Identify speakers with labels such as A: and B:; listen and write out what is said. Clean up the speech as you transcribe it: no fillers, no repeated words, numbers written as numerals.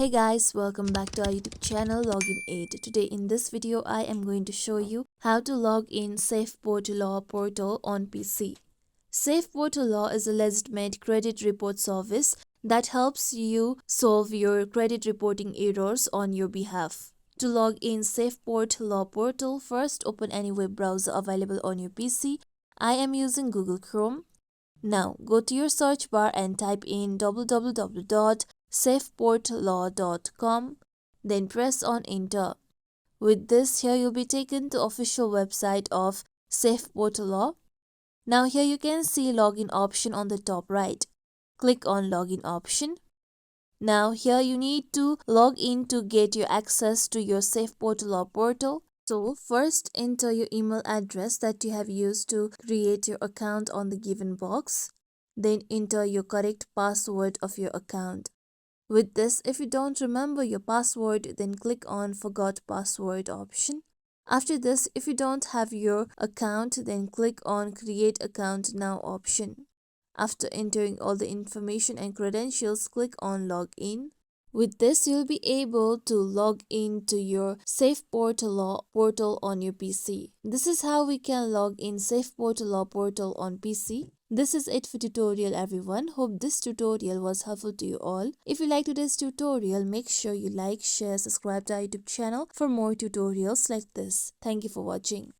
A: Hey guys, welcome back to our YouTube channel Login Aid. Today in this video I am going to show you how to log in Safeport Law portal on PC. Safeport Law is a legitimate credit report service that helps you solve your credit reporting errors on your behalf. To log in Safeport Law portal, first open any web browser available on your PC. I am using Google Chrome. Now go to your search bar and type in www.safeportlaw.com, then press on enter. With this, here you'll be taken to official website of Safeport Law. Now here you can see login option on the top right. Click on login option. Now here you need to log in to get your access to your Safeport Law portal. So first enter your email address that you have used to create your account on the given box. Then enter your correct password of your account. With this, if you don't remember your password, then click on Forgot Password option. After this, if you don't have your account, then click on Create Account Now option. After entering all the information and credentials, click on Login. With this, you'll be able to log into your Safeport Law portal on your PC. This is how we can log in Safeport Law portal on PC. This is it for tutorial everyone. Hope this tutorial was helpful to you all. If you liked today's tutorial, make sure you like, share, subscribe to our YouTube channel for more tutorials like this. Thank you for watching.